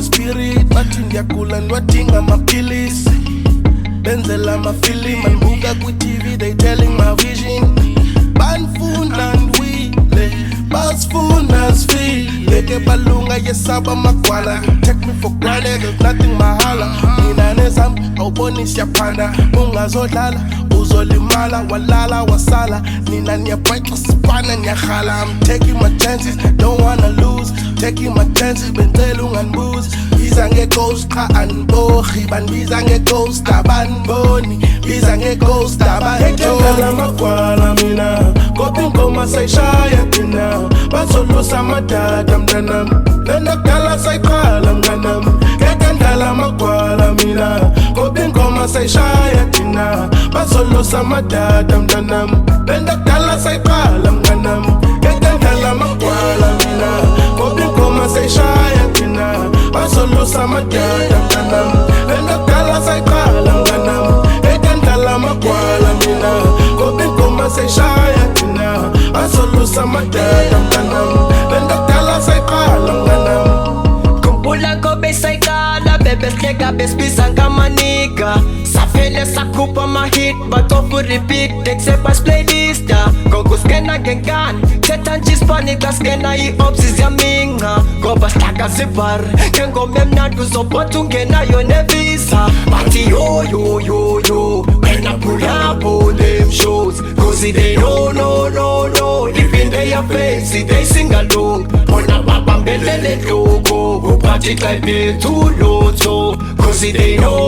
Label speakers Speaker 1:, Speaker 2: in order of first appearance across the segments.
Speaker 1: Spirit, bathi ngiyakula ngiwadinga amaphilisi benzela amafili mangibuka ku-TV, they telling my vision banifuna ndiwile basifuna sifile ke balunga yesaba magwala take me for granted, there's nothing mahala mina nezami awuboni siyaphanda ungazodlala uzolimala walala wasala nina niyabhaxa sipana niyakhala I'm taking my chances, don't wanna lose taking my chances benzela unganibuzi biza nge-ghost cha anibori bandibiza nge-ghost abaniboni biza nge-ghost abaniboni magwala mina kodwa ingoma sayishaya thina bazolusa amadada mntanami lento kudala sayiqala mntanami ngeke ndala magwala mina kodwa ingoma sayishaya thina bazolusa amadada mntanami lento kudala sayiqala mntanami ngeke ndala magwala mina kodwa ingoma sayishaya thina bazolusa amadada mntanami lento kudala sayiqala mntanami ngeke ndala magwala mina kodwa ingoma sayishaya thina bazolusa amadada mntanami lento kudala sayiqala mntanami
Speaker 2: khumbula ngobe sayikala bebe sihleka besibizanga ngamaniga safele sakhupha ama-hit batofu repeat except basplaylist ngokuskena ngenkani thetha nje isipani xa skena i-opsi ziyaminga ngoba sihlaka zivar ngengoma emnandi uzobotha ungenayo nevisa bathi yoyoyoyo wena pull up all them shows cause they no even they are fancy they sing along bona babambelele nhloko uphathi xa iphethu lotho cause they no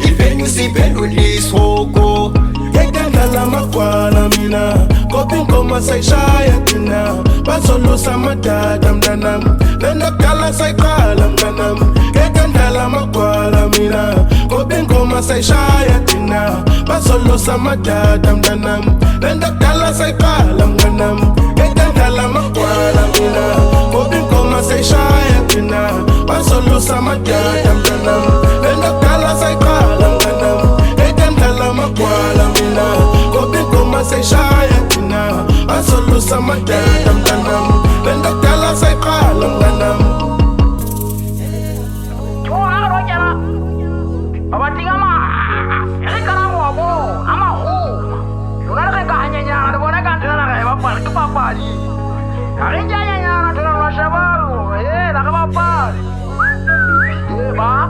Speaker 2: even usiphenduliswoko
Speaker 1: ngekendlala magwala mina kodwa ingoma sayishaya thina bazolusa amadada mntanami lento kudala sayiqala mntanami ngekendlala magwala mina kodwa ingoma sayishaya thina bazolusa amadada mntanami lento kudala sayiqala mntanami ngekendlala magwala mina kodwa ingoma sayishaya thina bazolusa amadada mntanami lento kudala sayiqala mntanami ngekendlala magwala mina kodwa ingoma sayishaya thina bazolusa amadada mntanami lento kudala sayiqala mntanami
Speaker 3: Ba